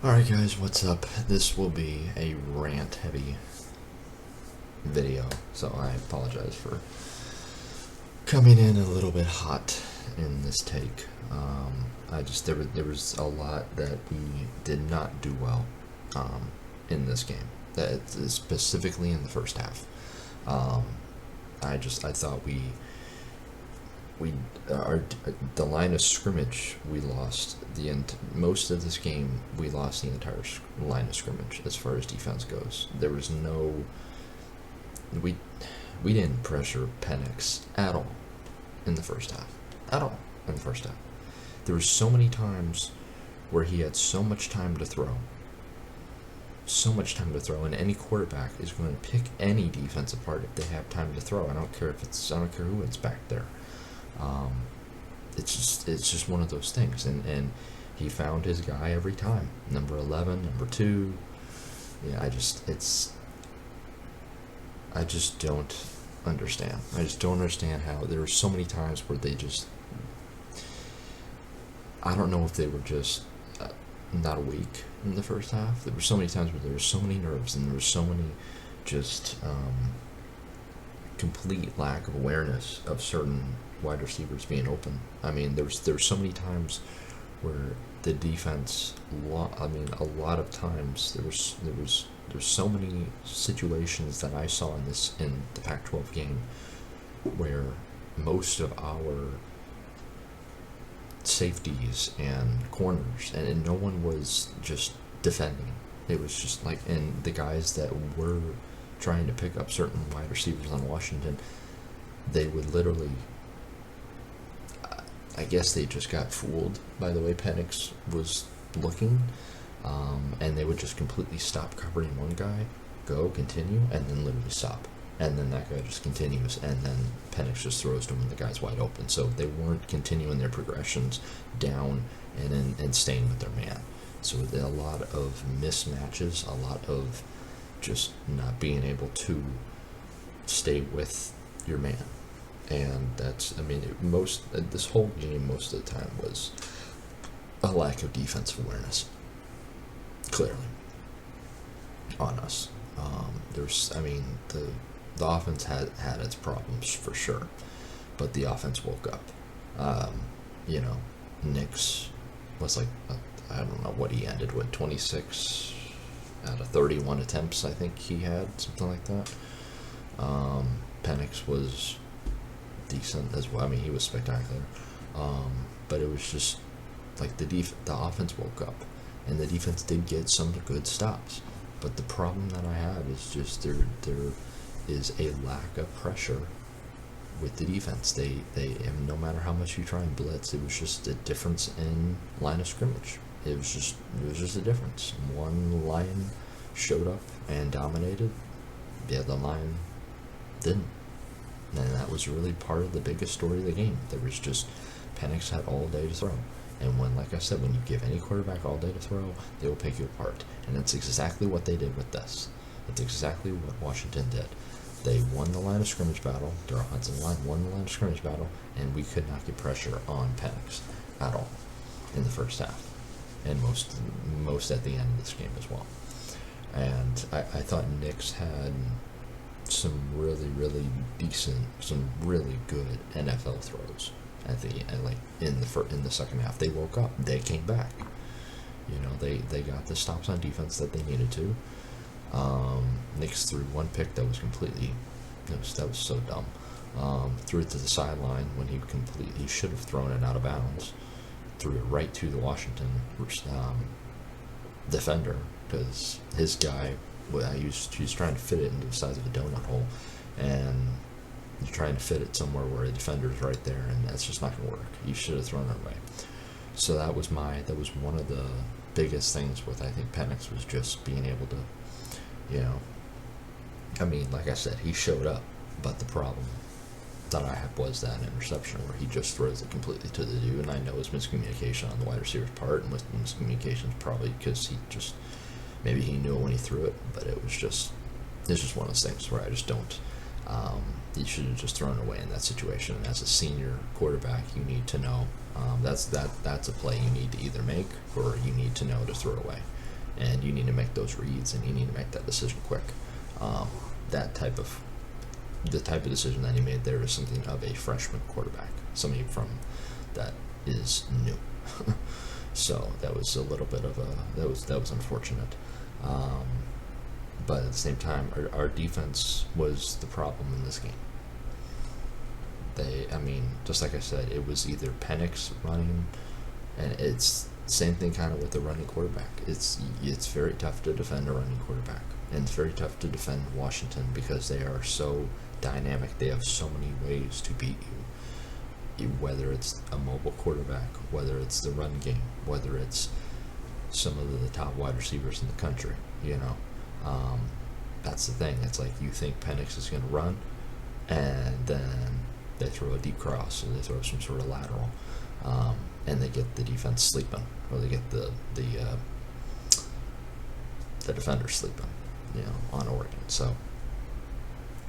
Alright guys, what's up? This will be a rant heavy video, so I apologize for coming in a little bit hot in this take. There was a lot that we did not do well in this game, that specifically in the first half. I thought the line of scrimmage we lost most of this game. We lost the entire line of scrimmage as far as defense goes. There was no we didn't pressure Penix at all in the first half. At all in the first half. There were so many times where he had so much time to throw. And any quarterback is going to pick any defense apart if they have time to throw. I don't care who it's back there. It's just one of those things, and he found his guy every time. Number 11, number 2. Yeah, I just don't understand. I just don't understand how there were so many times where they just. I don't know if they were just not awake in the first half. There were so many times where there were so many nerves, and there were so many just complete lack of awareness of certain wide receivers being open. I mean, there were so many times where the defense. A lot of times there's so many situations that I saw in the Pac-12 game where most of our safeties and corners and no one was just defending. It was just like, and the guys that were trying to pick up certain wide receivers on Washington, they would literally, I guess they just got fooled by the way Penix was looking, and they would just completely stop covering one guy, continue, and then literally stop. And then that guy just continues, and then Penix just throws to him, and the guy's wide open. So they weren't continuing their progressions down and staying with their man. So a lot of mismatches, a lot of just not being able to stay with your man. And that's, this whole game most of the time was a lack of defensive awareness, clearly, on us. The offense had its problems for sure, but the offense woke up. Nix was like, I don't know what he ended with, 26 out of 31 attempts, I think he had, something like that. Penix was decent as well. He was spectacular. But it was just like the offense woke up, and the defense did get some good stops. But the problem that I have is just there is a lack of pressure with the defense. They no matter how much you try and blitz, it was just a difference in line of scrimmage. It was just a difference. One line showed up and dominated. The other line didn't. And that was really part of the biggest story of the game. There was just, Penix had all day to throw. And like I said, when you give any quarterback all day to throw, they will pick you apart. And that's exactly what they did with this. That's exactly what Washington did. They won the line of scrimmage battle. Their offensive line won the line of scrimmage battle, and we could not get pressure on Penix at all in the first half, and most at the end of this game as well. And I thought Nix had some really, really decent, some really good NFL throws in the second half. They woke up. They came back. They got the stops on defense that they needed to. Nix threw one pick that was that was so dumb. Threw it to the sideline when he should have thrown it out of bounds. Threw it right to the Washington defender, because his guy, he was trying to fit it into the size of a donut hole, and you're trying to fit it somewhere where a defender's right there, and that's just not going to work. You should have thrown it away. So that was one of the biggest things with, I think, Penix, was just being able to, like I said, he showed up, but the problem that I had was that interception where he just throws it completely to the dude, and I know it's miscommunication on the wide receiver's part, and miscommunication probably because maybe he knew it when he threw it, but it's just one of those things where I just don't. You should have just thrown it away in that situation. And as a senior quarterback, you need to know that's a play you need to either make or you need to know to throw it away. and you need to make those reads, and you need to make that decision quick. The type of decision that he made there is something of a freshman quarterback, somebody that is new. So that was a little bit of that was unfortunate. But at the same time, our defense was the problem in this game. Just like I said, it was either Penix running, and it's same thing kind of with the running quarterback. It's very tough to defend a running quarterback, and it's very tough to defend Washington because they are so dynamic. They have so many ways to beat you, whether it's a mobile quarterback, whether it's the run game, whether it's some of the top wide receivers in the country. That's the thing. It's like you think Penix is going to run, and then they throw a deep cross, or they throw some sort of lateral, and they get the defense sleeping, or they get the defender sleeping, on Oregon. So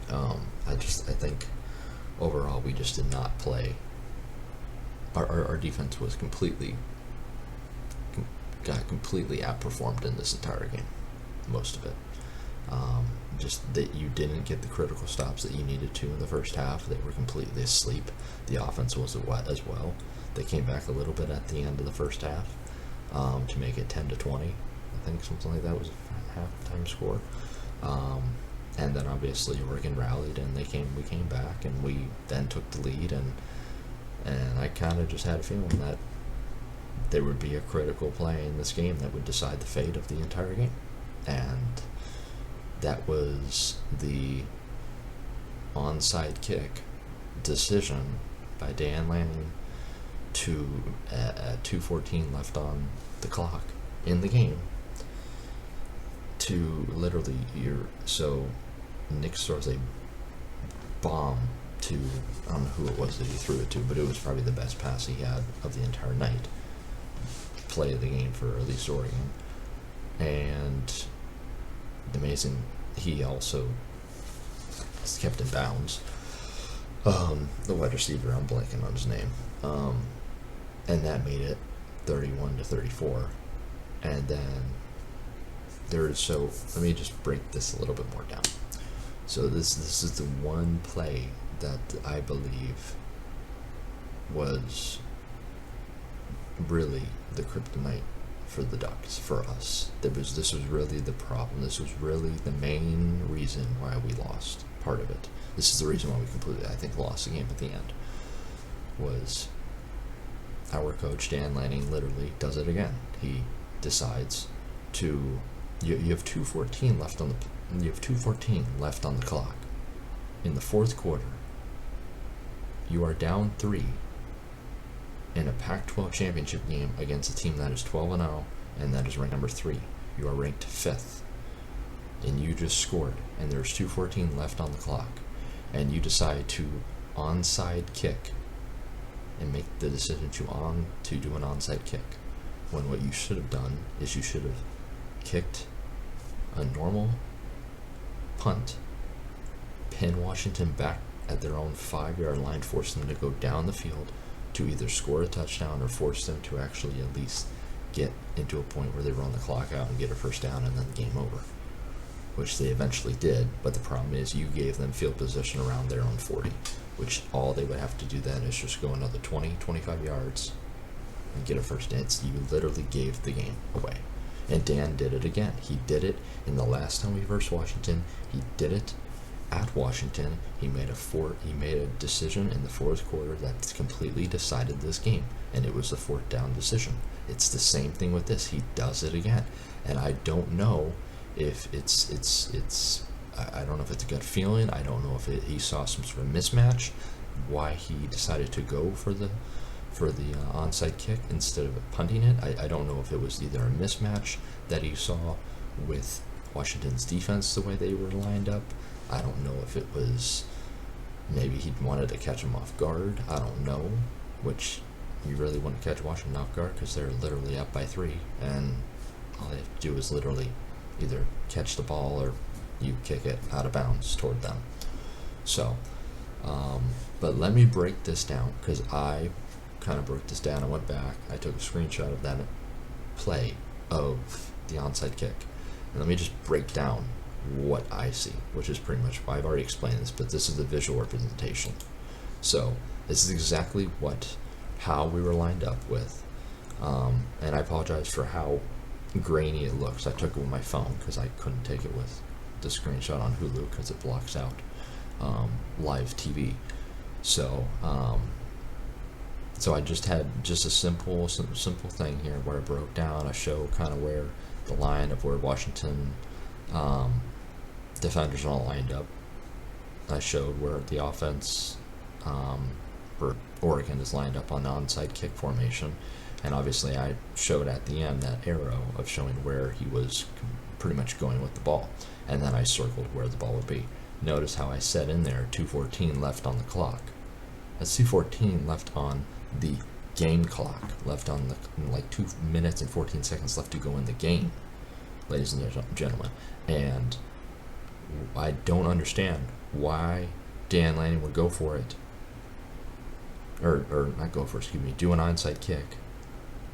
I think overall we just did not play. Our defense was got completely outperformed in this entire game, most of it. Just that you didn't get the critical stops that you needed to in the first half. They were completely asleep. The offense was as well. They came back a little bit at the end of the first half to make it 10-20. I think something like that was a halftime score. And then obviously Oregon rallied, and we came back, and we then took the lead, and I kind of just had a feeling that there would be a critical play in this game that would decide the fate of the entire game. And that was the onside kick decision by Dan Lanning at 2:14 left on the clock in the game to literally so Nick throws a bomb to, I don't know who it was that he threw it to, but it was probably the best pass he had of the entire night, play of the game for at least Oregon. And amazing, he also kept in bounds the wide receiver, I'm blanking on his name, and that made it 31-34. And then let me just break this a little bit more down. So this is the one play that I believe was really the kryptonite for the Ducks, for us. This was really the problem. This was really the main reason why we lost. Part of it. This is the reason why we completely, I think, lost the game at the end. Was our coach Dan Lanning literally does it again. He decides to. You have 2:14 left on the clock. In the fourth quarter, you are down 3 in a Pac-12 Championship game against a team that is 12-0 and that is ranked number 3. You are ranked 5th, and you just scored, and there's 2:14 left on the clock, and you decide to onside kick and make the decision to do an onside kick, when what you should have done is you should have kicked a normal punt, pin Washington back at their own 5-yard line, force them to go down the field to either score a touchdown or force them to actually at least get into a point where they run the clock out and get a first down and then game over, which they eventually did. But the problem is you gave them field position around their own 40, which all they would have to do then is just go another 20-25 yards and get a first down. You literally gave the game away. And Dan did it again. He did it in the last time we versed Washington. He did it at Washington. He made a decision in the fourth quarter that completely decided this game, and it was the fourth down decision. It's the same thing with this. He does it again, and I don't know if I don't know if it's a gut feeling. I don't know if he saw some sort of mismatch, why he decided to go for the onside kick instead of punting it. I don't know if it was either a mismatch that he saw with Washington's defense, the way they were lined up. I don't know if it was maybe he wanted to catch him off guard. I don't know, which you really wouldn't catch Washington off guard because they're literally up by 3, and all they have to do is literally either catch the ball or you kick it out of bounds toward them. So, but let me break this down, because I kind of broke this down. I went back, I took a screenshot of that play of the onside kick. And let me just break down what I see, which is pretty much, I've already explained this, but this is the visual representation. So this is exactly how we were lined up with. And I apologize for how grainy it looks. I took it with my phone because I couldn't take it with the screenshot on Hulu because it blocks out live TV. So so I just had just a simple thing here where I broke down. I show kind of where the line of where Washington defenders are all lined up. I showed where the offense for Oregon is lined up on the onside kick formation, and obviously I showed at the end that arrow of showing where he was pretty much going with the ball, and then I circled where the ball would be. Notice how I said in there 2:14 left on the clock. That's 2:14 left on the game clock, left on the 2 minutes and 14 seconds left to go in the game, ladies and gentlemen. And I don't understand why Dan Lanning would go for it, or not go for it, excuse me, do an onside kick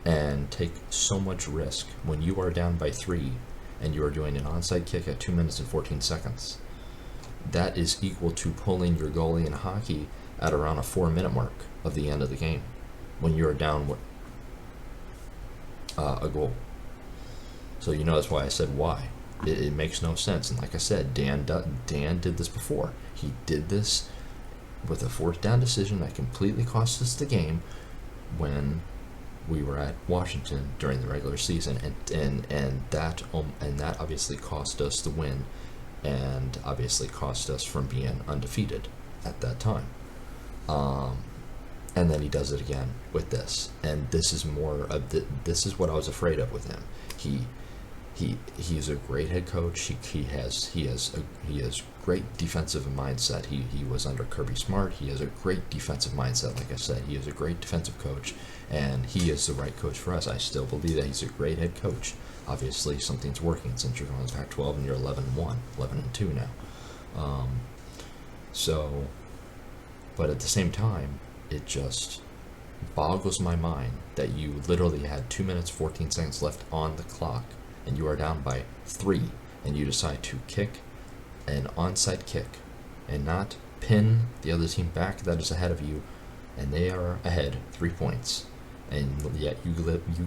and take so much risk when you are down by 3 and you are doing an onside kick at 2 minutes and 14 seconds. That is equal to pulling your goalie in hockey at around a 4-minute mark of the end of the game when you are down a goal. So that's why I said why. It makes no sense. And like I said, Dan did this before. He did this with a 4th down decision that completely cost us the game when we were at Washington during the regular season, and that obviously cost us the win, and obviously cost us from being undefeated at that time. And then he does it again with this, and this is this is what I was afraid of with him. He's a great head coach. He has great defensive mindset. He was under Kirby Smart. He has a great defensive mindset. Like I said, he is a great defensive coach, and he is the right coach for us. I still believe that he's a great head coach. Obviously, something's working since you're going to Pac-12 and you're 11-1, 11-2 now. But at the same time, it just boggles my mind that you literally had 2 minutes 14 seconds left on the clock, and you are down by 3, and you decide to kick an onside kick and not pin the other team back that is ahead of you, and they are ahead 3 points, and yet you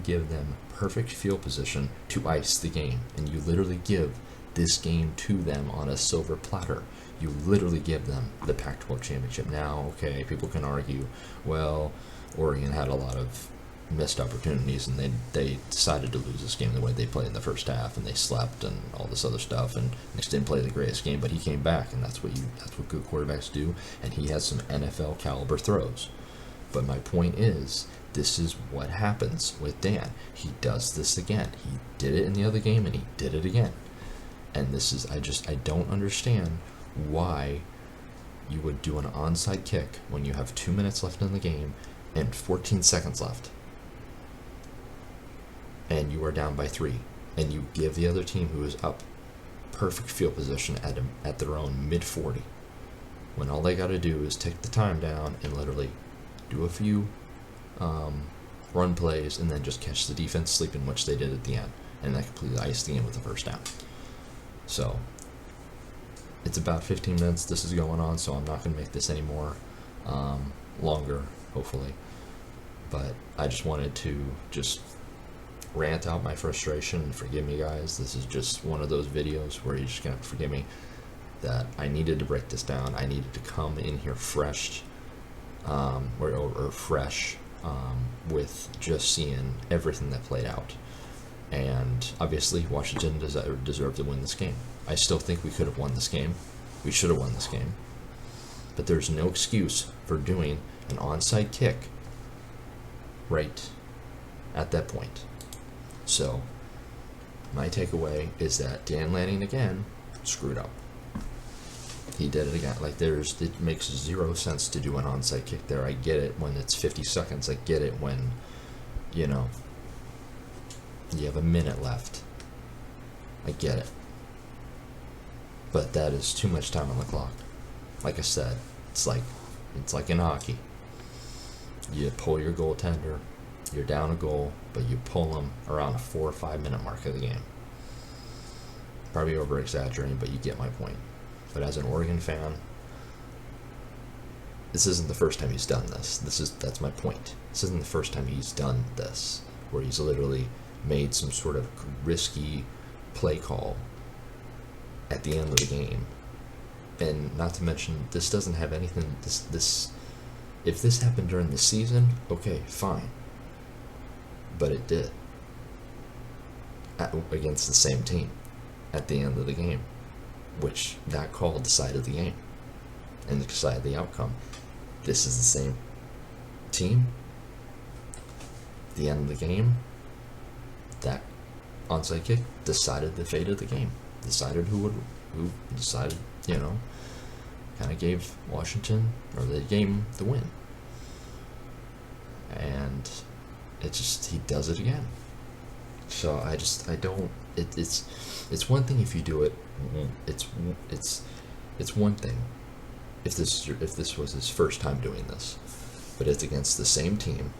give them perfect field position to ice the game, and you literally give this game to them on a silver platter. You literally give them the Pac-12 Championship. Now, okay, people can argue, well, Oregon had a lot of missed opportunities, and they decided to lose this game the way they played in the first half, and they slept and all this other stuff, and just didn't play the greatest game. But he came back, and that's what good quarterbacks do, and he has some NFL caliber throws. But my point is, this is what happens with Dan. He does this again. He did it in the other game, and he did it again. And this is, I don't understand why you would do an onside kick when you have 2 minutes left in the game and 14 seconds left, and you are down by 3, and you give the other team who is up perfect field position at their own mid-40, when all they got to do is take the time down and literally do a few run plays and then just catch the defense sleeping, which they did at the end, and that completely iced the game with the first down. So it's about 15 minutes this is going on, so I'm not going to make this any more longer, hopefully. But I just wanted to just rant out my frustration, and forgive me, guys. This is just one of those videos where you're just going to forgive me that I needed to break this down. I needed to come in here fresh, with just seeing everything that played out. And obviously, Washington deserved to win this game. I still think we could have won this game. We should have won this game. But there's no excuse for doing an onside kick right at that point. So, my takeaway is that Dan Lanning again screwed up. He did it again. It makes zero sense to do an onside kick there. I get it when it's 50 seconds. I get it when, you have a minute left. I get it. But that is too much time on the clock. Like I said, it's like in hockey. You pull your goaltender, you're down a goal, but you pull them around a 4 or 5 minute mark of the game. Probably over exaggerating, but you get my point. But as an Oregon fan, this isn't the first time he's done this. That's my point. This isn't the first time he's done this, where he's literally made some sort of risky play call at the end of the game. And not to mention, this doesn't have anything. If this happened during the season, okay, fine. But it did against the same team at the end of the game, which that call decided the game and decided the outcome. This is the same team. At the end of the game, that onside kick decided the fate of the game. Decided who decided, kind of gave Washington or the game the win. And he does it again. So it's one thing if you do it. It's one thing if this was his first time doing this, but it's against the same team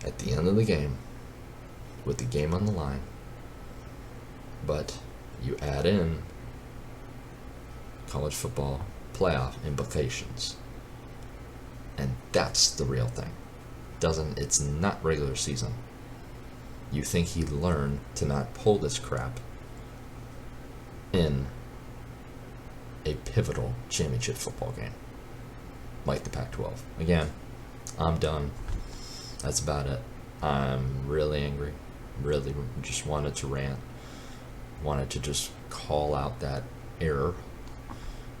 at the end of the game with the game on the line. But you add in college football playoff implications, and that's the real thing. It's not regular season. You think he'd learn to not pull this crap in a pivotal championship football game like the Pac-12. Again, I'm done. That's about it. I'm really angry. Really just wanted to rant. Wanted to just call out that error.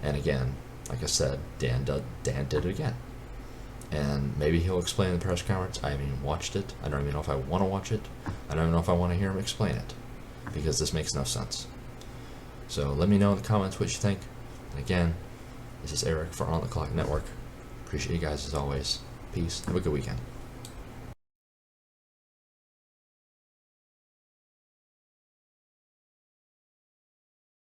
And again, like I said, Dan did it again. And maybe he'll explain in the press conference. I haven't even watched it. I don't even know if I want to watch it. I don't even know if I want to hear him explain it, because this makes no sense. So let me know in the comments what you think. And again, this is Eric for On the Clock Network. Appreciate you guys as always. Peace. Have a good weekend.